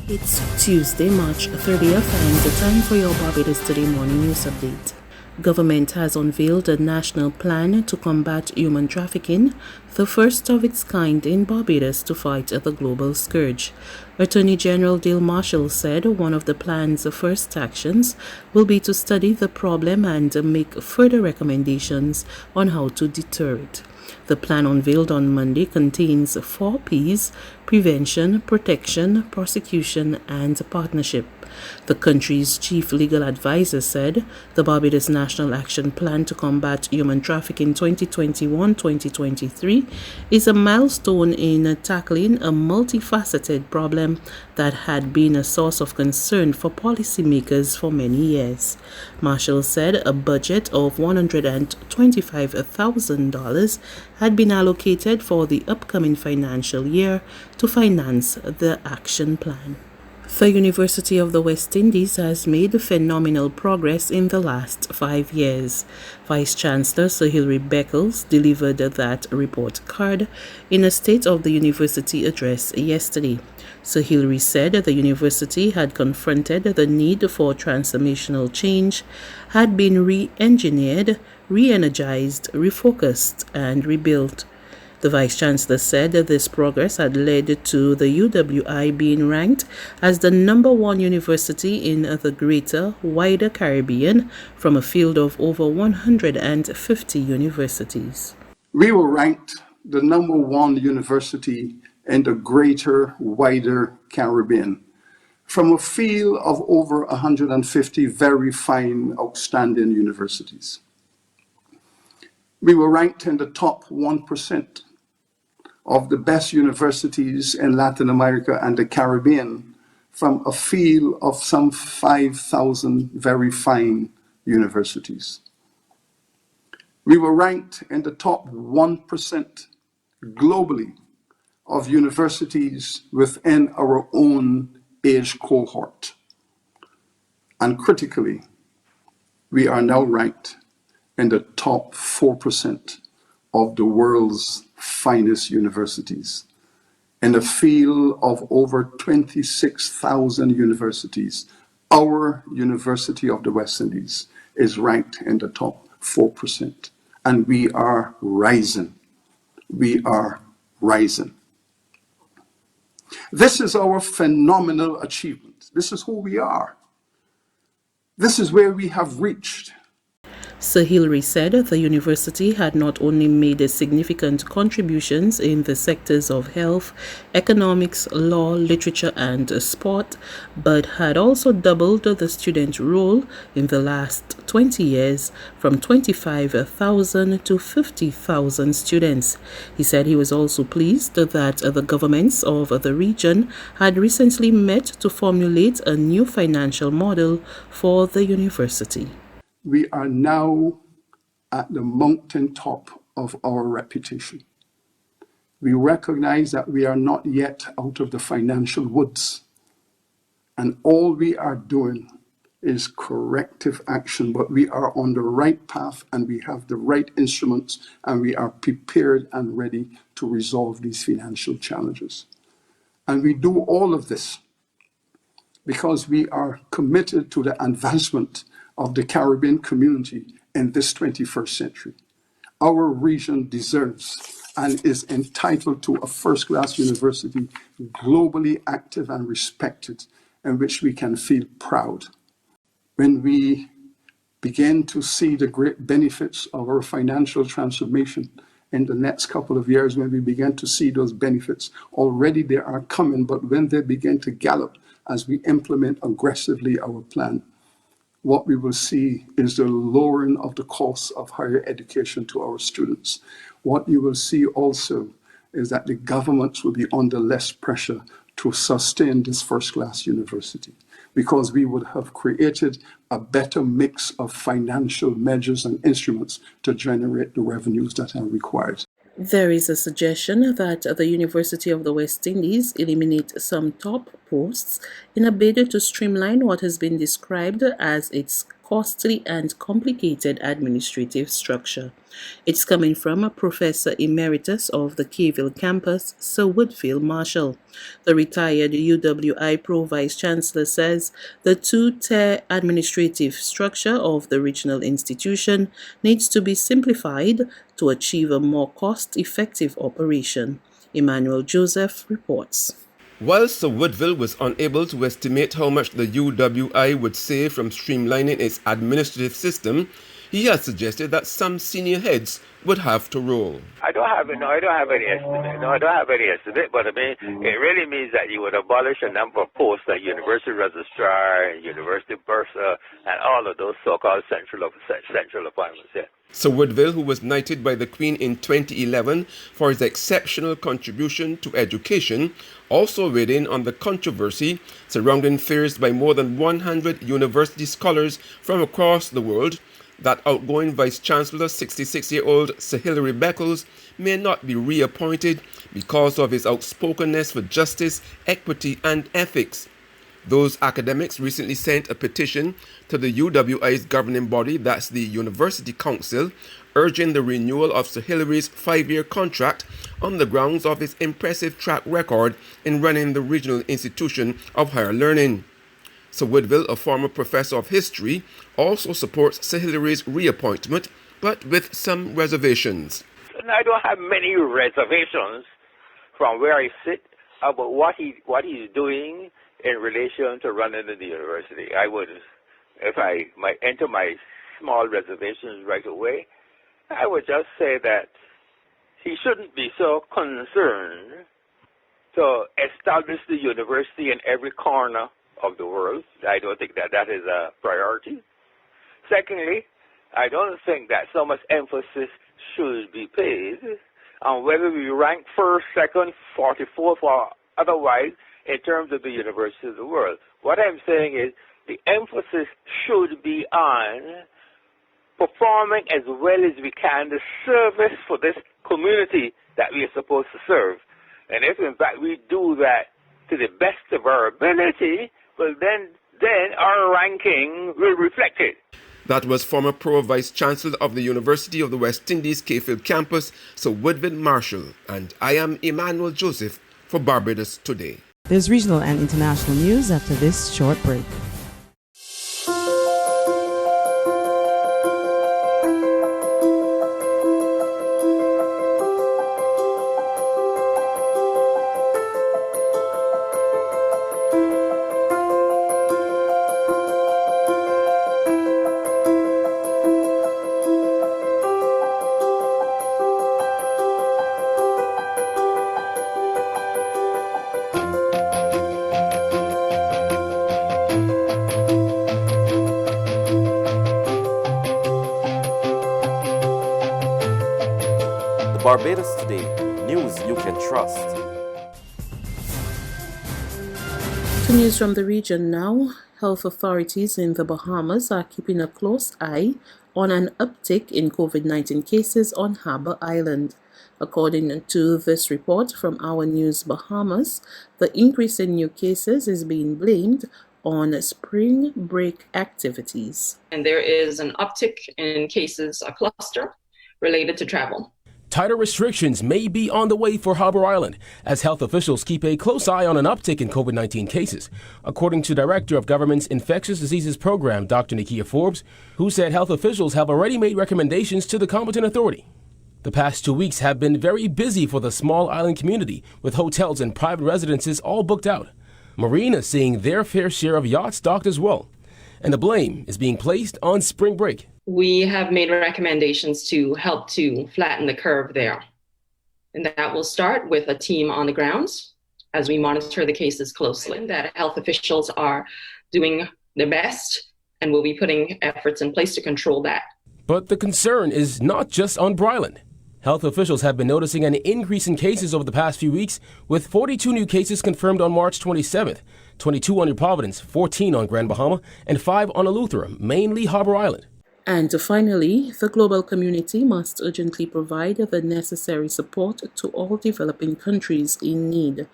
It's Tuesday, March 30th, and the time for your Barbados Today morning news update. Government has unveiled a national plan to combat human trafficking, the first of its kind in Barbados to fight the global scourge. Attorney General Dale Marshall said one of the plan's first actions will be to study the problem and make further recommendations on how to deter it. The plan unveiled on Monday contains 4 P's: prevention, protection, prosecution, and partnership. The country's chief legal advisor said the Barbados National Action Plan to combat human trafficking 2021-2023 is a milestone in tackling a multifaceted problem that had been a source of concern for policymakers for many years. Marshall said a budget of $125,000 had been allocated for the upcoming financial year to finance the action plan. The University of the West Indies has made phenomenal progress in the last 5 years. Vice-Chancellor Sir Hilary Beckles delivered that report card in a State of the University address yesterday. Sir Hilary said the university had confronted the need for transformational change, had been re-engineered, re-energized, refocused, and rebuilt. The Vice-Chancellor said this progress had led to the UWI being ranked as the #1 university in the greater, wider Caribbean from a field of over 150 universities. We were ranked the #1 university in the greater, wider Caribbean from a field of over 150 very fine, outstanding universities. We were ranked in the top 1% of the best universities in Latin America and the Caribbean from a field of some 5,000 very fine universities. We were ranked in the top 1% globally of universities within our own age cohort. And critically, we are now ranked in the top 4% of the world's finest universities. In a field of over 26,000 universities, our University of the West Indies is ranked in the top 4%. And we are rising. We are rising. This is our phenomenal achievement. This is who we are. This is where we have reached. Sir Hilary said the university had not only made significant contributions in the sectors of health, economics, law, literature, and sport, but had also doubled the student roll in the last 20 years from 25,000 to 50,000 students. He said he was also pleased that the governments of the region had recently met to formulate a new financial model for the university. We are now at the mountaintop of our reputation. We recognize that we are not yet out of the financial woods. And all we are doing is corrective action, but we are on the right path and we have the right instruments and we are prepared and ready to resolve these financial challenges. And we do all of this because we are committed to the advancement of the Caribbean community in this 21st century. Our region deserves and is entitled to a first-class university, globally active and respected, in which we can feel proud. When we begin to see the great benefits of our financial transformation in the next couple of years, when we begin to see those benefits, already they are coming, but when they begin to gallop as we implement aggressively our plan, what we will see is the lowering of the cost of higher education to our students. What you will see also is that the governments will be under less pressure to sustain this first-class university, because we would have created a better mix of financial measures and instruments to generate the revenues that are required. There is a suggestion that the University of the West Indies eliminate some top posts in a bid to streamline what has been described as its costly and complicated administrative structure. It's coming from a Professor Emeritus of the Caville campus, Sir Woodville Marshall. The retired UWI Pro Vice-Chancellor says the two-tier administrative structure of the regional institution needs to be simplified to achieve a more cost-effective operation. Emmanuel Joseph reports. While Sir Woodville was unable to estimate how much the UWI would save from streamlining its administrative system, he has suggested that some senior heads would have to roll. I don't have any estimate. But I mean, it really means that you would abolish a number of posts like university registrar, university bursar, and all of those so-called central appointments. Yeah. Sir Woodville, who was knighted by the Queen in 2011 for his exceptional contribution to education, also weighed in on the controversy surrounding fears by more than 100 university scholars from across the world that outgoing Vice-Chancellor 66-year-old Sir Hilary Beckles may not be reappointed because of his outspokenness for justice, equity and ethics. Those academics recently sent a petition to the UWI's governing body, that's the University Council, urging the renewal of Sir Hilary's 5-year contract on the grounds of his impressive track record in running the regional institution of higher learning. Sir Woodville, a former professor of history, also supports Sir Hilary's reappointment, but with some reservations. I don't have many reservations from where I sit about what he's doing in relation to running the university. I would, if I might enter my small reservations right away, I would just say that he shouldn't be so concerned to establish the university in every corner of the world. I don't think that is a priority. Secondly, I don't think that so much emphasis should be paid on whether we rank first, second, 44th, or otherwise in terms of the universities of the world. What I'm saying is the emphasis should be on performing as well as we can the service for this community that we are supposed to serve. And if in fact we do that to the best of our ability, well then our ranking will reflect it. That was former Pro Vice-Chancellor of the University of the West Indies Caville campus, Sir Woodville Marshall, and I am Emmanuel Joseph for Barbados Today. There's regional and international news after this short break. Barbados Today, news you can trust. To news from the region now, health authorities in the Bahamas are keeping a close eye on an uptick in COVID-19 cases on Harbour Island. According to this report from Our News Bahamas, the increase in new cases is being blamed on spring break activities. And there is an uptick in cases, a cluster related to travel. Tighter restrictions may be on the way for Harbour Island as health officials keep a close eye on an uptick in COVID-19 cases, according to Director of Government's Infectious Diseases Program, Dr. Nikia Forbes, who said health officials have already made recommendations to the competent authority. The past 2 weeks have been very busy for the small island community, with hotels and private residences all booked out. Marinas seeing their fair share of yachts docked as well, and the blame is being placed on spring break. We have made recommendations to help to flatten the curve there. And that will start with a team on the grounds as we monitor the cases closely. That health officials are doing their best and will be putting efforts in place to control that. But the concern is not just on Bryland. Health officials have been noticing an increase in cases over the past few weeks, with 42 new cases confirmed on March 27th, 22 on New Providence, 14 on Grand Bahama, and 5 on Eleuthera, mainly Harbour Island. And finally, the global community must urgently provide the necessary support to all developing countries in need.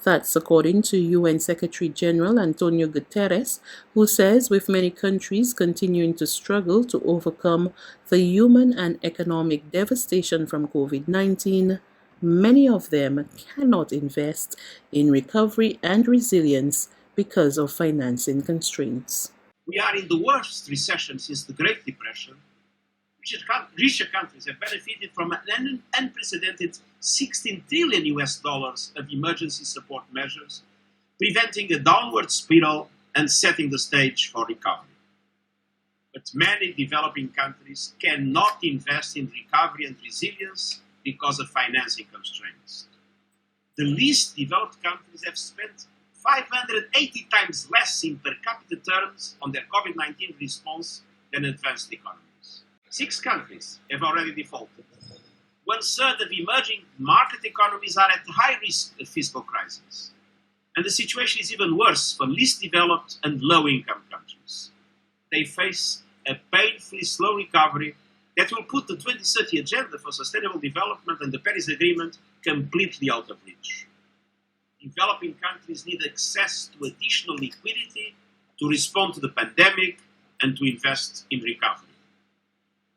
That's according to UN Secretary General Antonio Guterres, who says with many countries continuing to struggle to overcome the human and economic devastation from COVID-19, many of them cannot invest in recovery and resilience because of financing constraints. We are in the worst recession since the Great Depression. Richer countries have benefited from an unprecedented $16 trillion of emergency support measures, preventing a downward spiral and setting the stage for recovery. But many developing countries cannot invest in recovery and resilience because of financing constraints. The least developed countries have spent 580 times less in per capita terms on their COVID-19 response than advanced economies. 6 countries have already defaulted. 1/3 of emerging market economies are at high risk of fiscal crisis. And the situation is even worse for least developed and low-income countries. They face a painfully slow recovery that will put the 2030 Agenda for Sustainable Development and the Paris Agreement completely out of reach. Developing countries need access to additional liquidity to respond to the pandemic and to invest in recovery.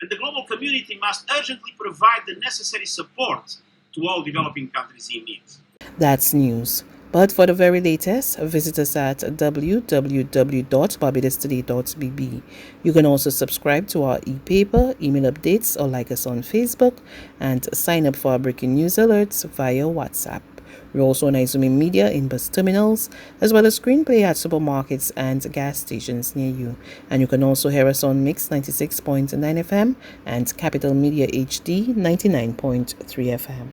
And the global community must urgently provide the necessary support to all developing countries in need. That's news. But for the very latest, visit us at www.barbadostoday.bb. You can also subscribe to our e-paper, email updates, or like us on Facebook, and sign up for our breaking news alerts via WhatsApp. We're also on Izumi Media in bus terminals, as well as screenplay at supermarkets and gas stations near you. And you can also hear us on Mix 96.9 FM and Capital Media HD 99.3 FM.